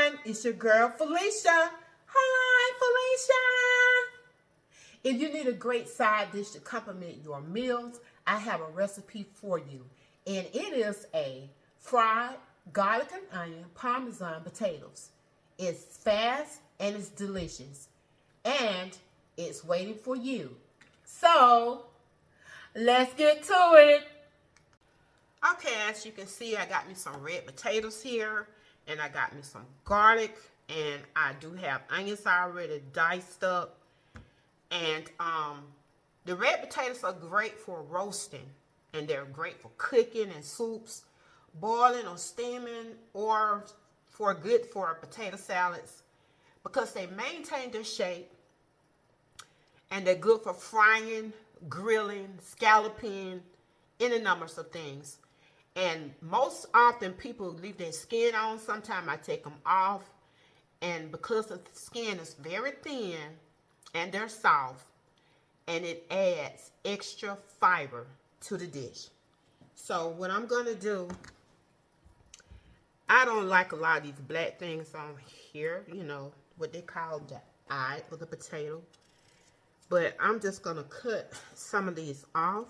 everyone, it's your girl Felicia. Hi Felicia. If you need a great side dish to complement your meals, I have a recipe for you. And it is a fried garlic and onion Parmesan potatoes. It's fast and it's delicious. And it's waiting for you. So, let's get to it. Okay, as you can see, I got me some red potatoes here, and I got me some garlic, and I do have onions already diced up. And the red potatoes are great for roasting, and they're great for cooking and soups, boiling or steaming, or good for potato salads, because they maintain their shape, and they're good for frying, grilling, scalloping, any numbers of things. And most often people leave their skin on. Sometimes I take them off. And because the skin is very thin and they're soft, and it adds extra fiber to the dish. So what I'm going to do, I don't like a lot of these black things on here. You know, what they call the eye of the potato. But I'm just going to cut some of these off.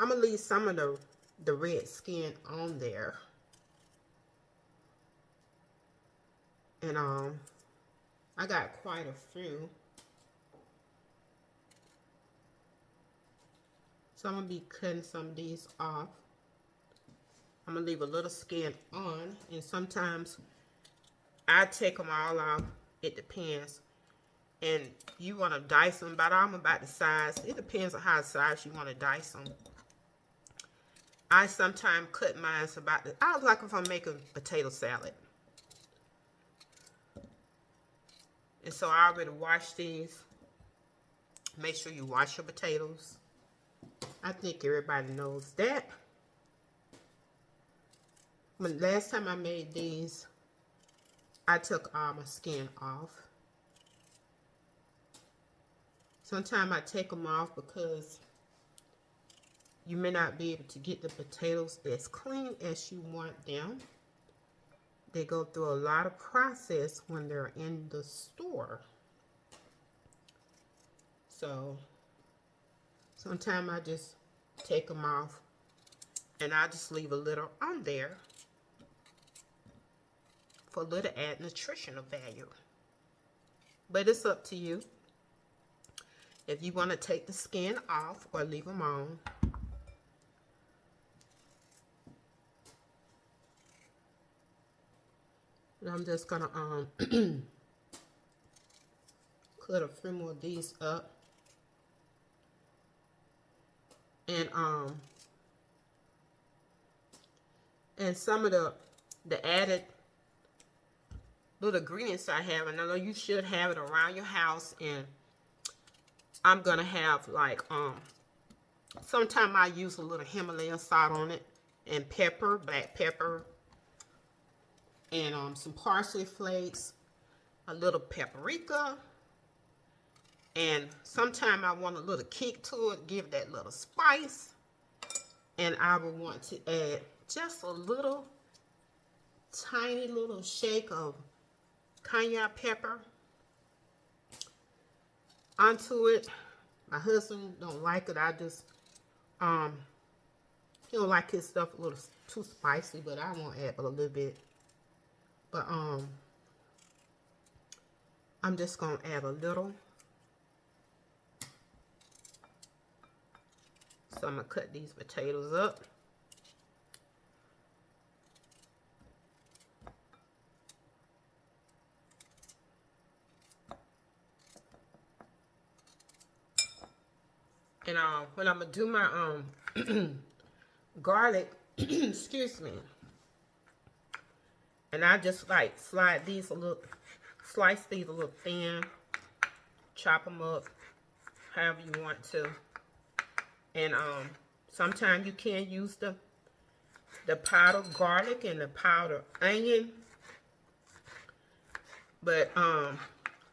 I'm going to leave some of the red skin on there. And I got quite a few. So I'm going to be cutting some of these off. I'm going to leave a little skin on. And sometimes I take them all off. It depends. And you want to dice them about the size. It depends on how size you want to dice them. I sometimes cut mine I like if I'm making potato salad. And so I already washed these. Make sure you wash your potatoes. I think everybody knows that. When last time I made these, I took all my skin off. Sometimes I take them off because you may not be able to get the potatoes as clean as you want them. They go through a lot of process when they're in the store. So sometimes I just take them off and I just leave a little on there for a little add nutritional value. But it's up to you if you want to take the skin off or leave them on. I'm just gonna cut a few more of these up, and some of the added little ingredients I have, and I know you should have it around your house. And I'm gonna have like sometimes I use a little Himalayan salt on it, and pepper, black pepper. And some parsley flakes, a little paprika, and sometimes I want a little kick to it, give that little spice. And I would want to add just a little tiny little shake of cayenne pepper onto it. My husband don't like it. I just he don't like his stuff a little too spicy, but I won't add but a little bit. But I'm just going to add a little. So I'm going to cut these potatoes up. And when I'm going to do my garlic, excuse me. And I just like slice these a little thin, chop them up however you want to. And sometimes you can use the powdered garlic and the powdered onion. But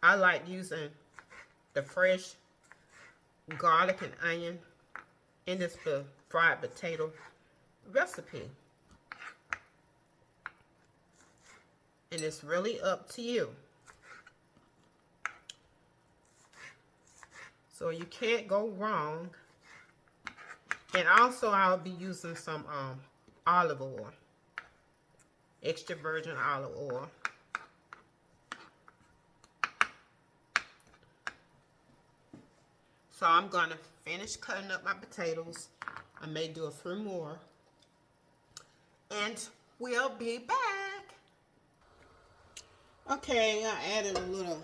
I like using the fresh garlic and onion in this fried potato recipe. And it's really up to you. So you can't go wrong. And also I'll be using some olive oil. Extra virgin olive oil. So I'm going to finish cutting up my potatoes. I may do a few more. And we'll be back. Okay, I added a little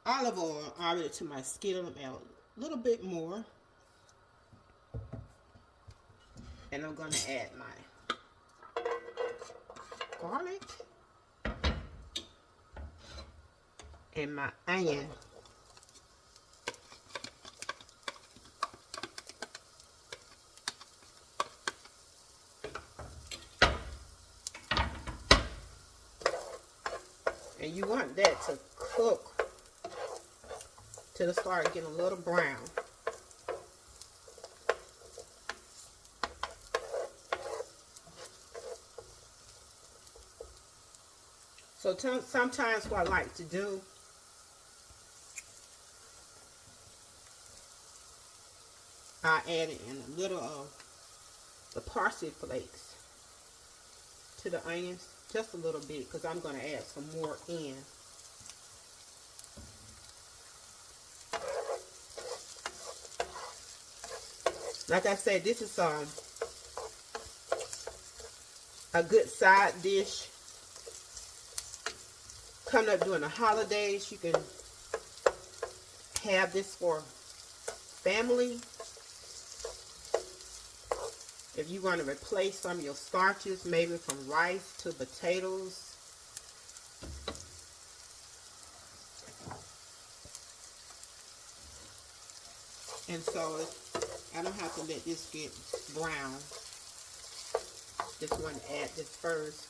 olive oil already to my skillet. I'm add a little bit more. And I'm going to add my garlic and my onion. And you want that to cook till it starts getting a little brown. So sometimes what I like to do, I add in a little of the parsley flakes to the onions, just a little bit, because I'm going to add some more in. Like I said, this is a good side dish. Coming up during the holidays, you can have this for family. If you want to replace some of your starches, maybe from rice to potatoes. And so I don't have to let this get brown. Just want to add this first.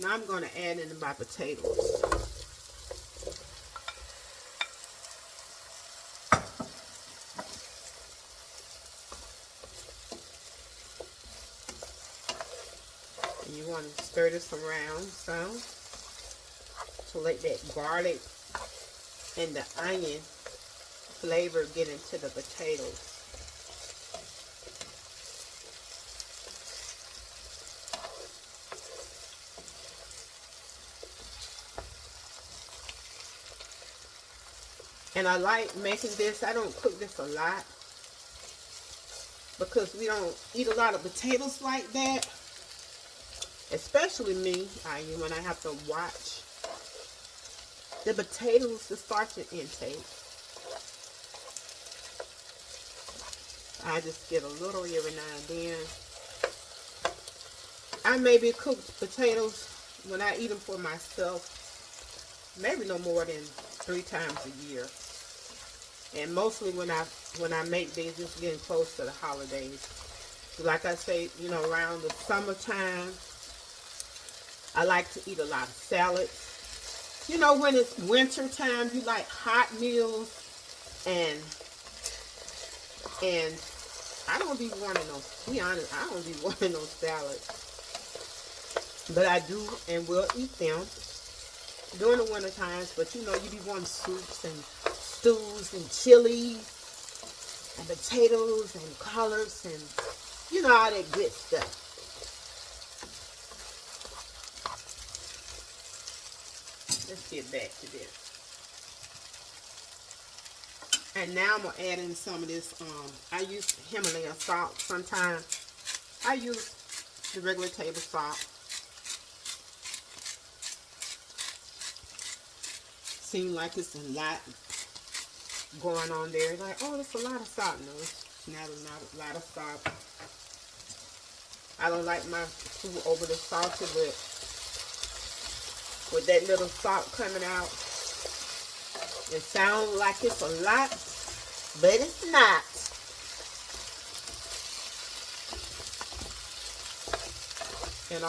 Now I'm going to add in my potatoes. And you want to stir this around some to let that garlic and the onion flavor get into the potatoes. And I like making this. I don't cook this a lot because we don't eat a lot of potatoes like that. Especially me, when I have to watch the potatoes, the starch intake. I just get a little every now and then. I maybe cook potatoes when I eat them for myself, maybe no more than 3 times a year. And mostly when I make these, it's getting close to the holidays. Like I say, you know, around the summertime, I like to eat a lot of salads. You know, when it's winter time, you like hot meals, and I don't be wanting those, to be honest, I don't be wanting those salads. But I do and will eat them during the winter times. But you know, you be wanting soups and stews and chilies and potatoes and collards and you know, all that good stuff. Let's get back to this. And now I'm going to add in some of this. I use Himalayan salt sometimes. I use the regular table salt. Seems like it's a lot going on there. Like, oh, there's a lot of salt. No, it's not a lot of salt. I don't like my food overly salty, but with that little salt coming out, it sounds like it's a lot, but it's not. And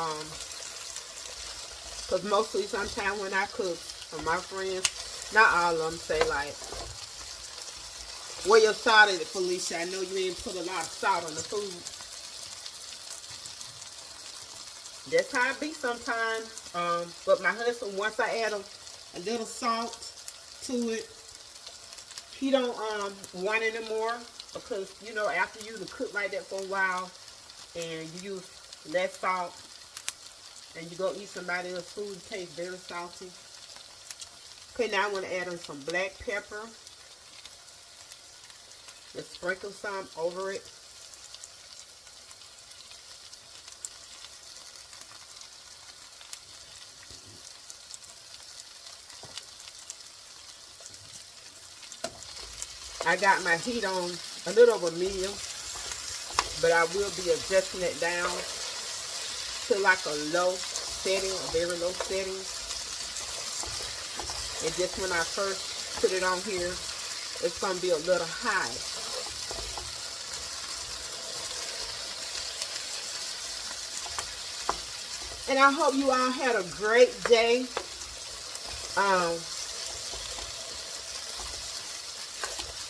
because mostly sometimes when I cook for my friends, not all of them say like, where your salt is, Felicia? I know you ain't put a lot of salt on the food. That's how it be sometimes. But my husband, once I add a little salt to it, he don't want it anymore, because you know, after you cook like that for a while and you use less salt and you go eat somebody else's food, it tastes very salty. Okay, now I want to add in some black pepper. Just sprinkle some over it. I got my heat on a little over medium, but I will be adjusting it down to like a low setting, a very low setting. And just when I first put it on here, it's going to be a little high. And I hope you all had a great day.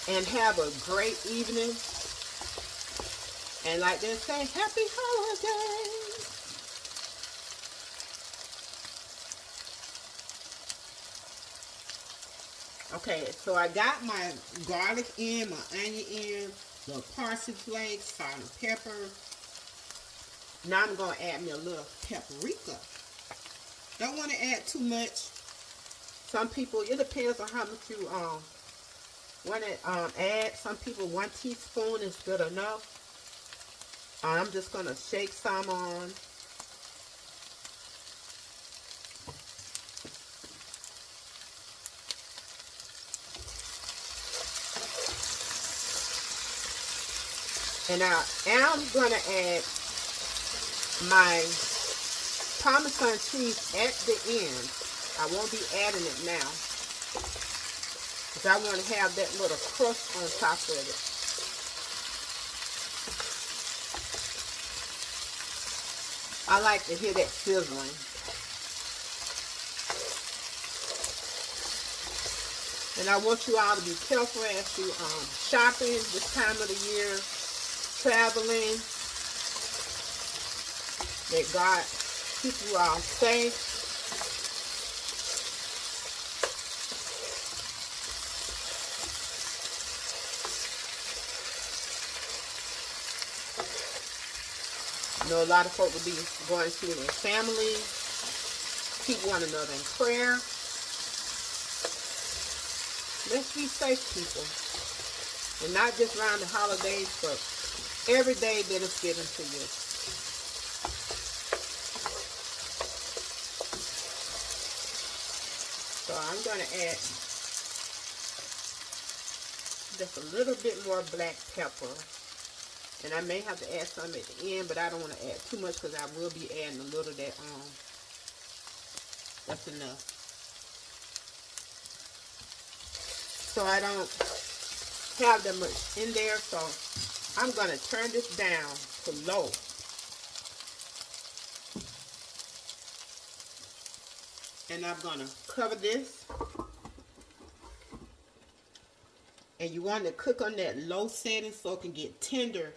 And have a great evening. And like they say, happy holidays. Okay, so I got my garlic in, my onion in, the parsley flakes, salt and pepper. Now I'm going to add me a little paprika. Don't want to add too much. Some people, it depends on how much you want to add. Some people 1 teaspoon is good enough. I'm just going to shake some on. And I am going to add my Parmesan cheese at the end. I won't be adding it now, because I want to have that little crust on top of it. I like to hear that sizzling. And I want you all to be careful as you shopping this time of the year, traveling. May God keep you all safe. You know, a lot of folk will be going to their family. Keep one another in prayer. Let's be safe, people. And not just around the holidays, but every day that is given to you. So I'm going to add just a little bit more black pepper. And I may have to add some at the end, but I don't want to add too much, because I will be adding a little of that on. That's enough. So I don't have that much in there, so I'm going to turn this down to low. And I'm going to cover this. And you want to cook on that low setting so it can get tender.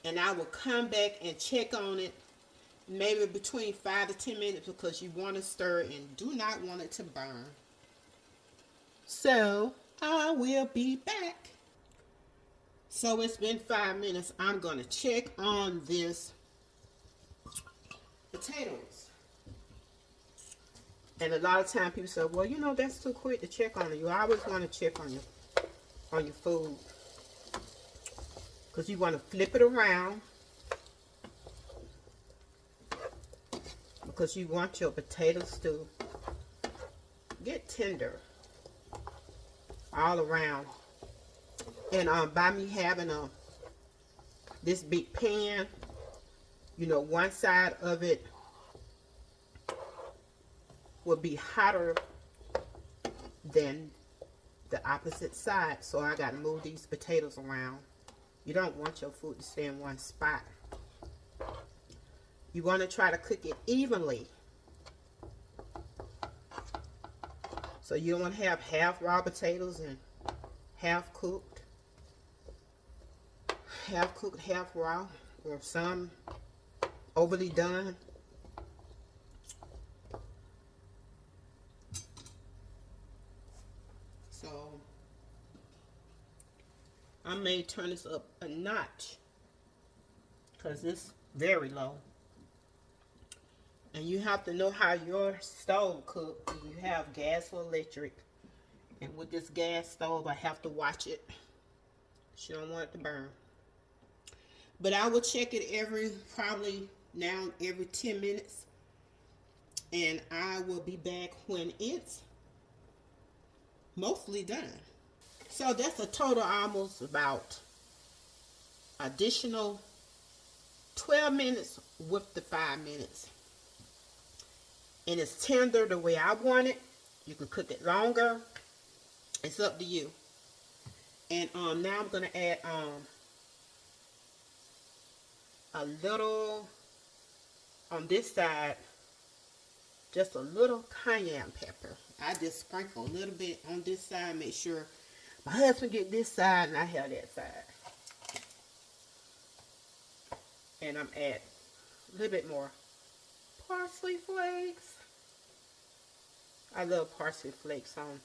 And I will come back and check on it maybe between 5 to 10 minutes, because you want to stir and do not want it to burn. So I will be back. So it's been 5 minutes. I'm going to check on this potatoes. And a lot of times people say, well, you know, that's too quick to check on it. You always want to check on your food, because you want to flip it around, because you want your potatoes to get tender all around. And by me having this big pan, you know, one side of it will be hotter than the opposite side, so I got to move these potatoes around. You don't want your food to stay in one spot. You want to try to cook it evenly, so you don't want to have half raw potatoes and half cooked, half raw, or some overly done. I may turn this up a notch because it's very low. And you have to know how your stove cooks. If you have gas or electric. And with this gas stove, I have to watch it. She don't want it to burn. But I will check it probably now every 10 minutes. And I will be back when it's mostly done. So that's a total almost about additional 12 minutes with the 5 minutes. And it's tender the way I want it. You can cook it longer. It's up to you. And now I'm going to add a little on this side, just a little cayenne pepper. I just sprinkle a little bit on this side, make sure my husband get this side and I have that side. And I'm adding a little bit more parsley flakes. I love parsley flakes on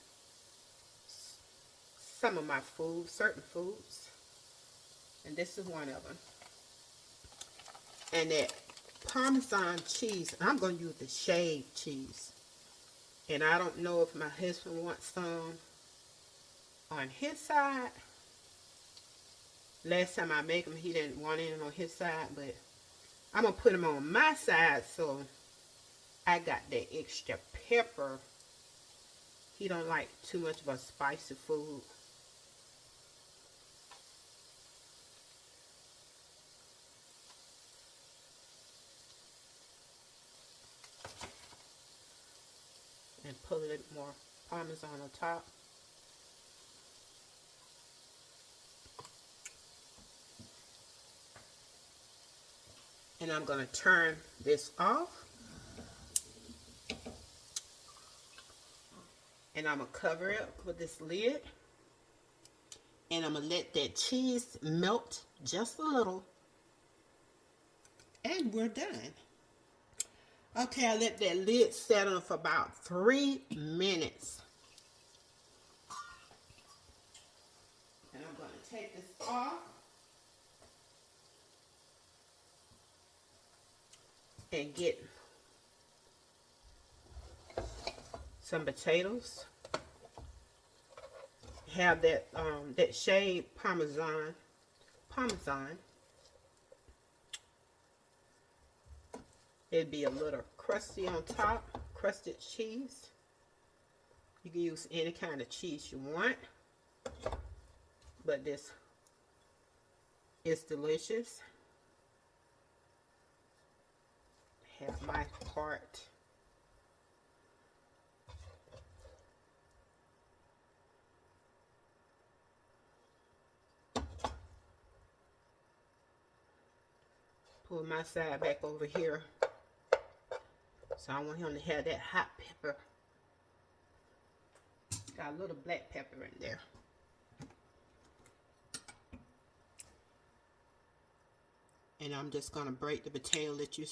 some of my foods, certain foods. And this is one of them. And that Parmesan cheese, I'm going to use the shaved cheese. And I don't know if my husband wants some on his side. Last time I made him, he didn't want any on his side, but I'm going to put them on my side so I got that extra pepper. He don't like too much of a spicy food. And put a little more Parmesan on top. And I'm going to turn this off. And I'm going to cover it with this lid. And I'm going to let that cheese melt just a little. And we're done. Okay, I let that lid set on for about 3 minutes. And I'm going to take this off. And get some potatoes. Have that that shaved Parmesan. It'd be a little crusty on top, crusted cheese. You can use any kind of cheese you want, but this is delicious. Have my part. Pull my side back over here. So I want him to have that hot pepper. Got a little black pepper in there. And I'm just going to break the potato, let you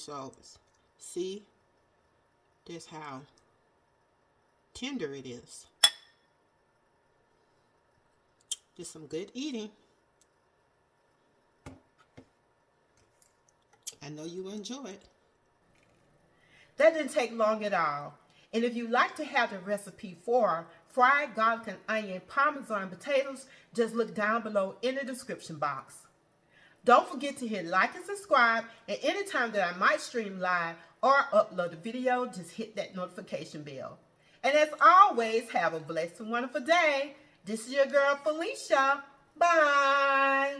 see. This how tender it is. Just some good eating. I know you enjoy it. That didn't take long at all. And if you'd like to have the recipe for fried garlic and onion Parmesan potatoes, just look down below in the description box. Don't forget to hit like and subscribe, and anytime that I might stream live or upload a video, just hit that notification bell. And as always, have a blessed and wonderful day. This is your girl Felicia. Bye.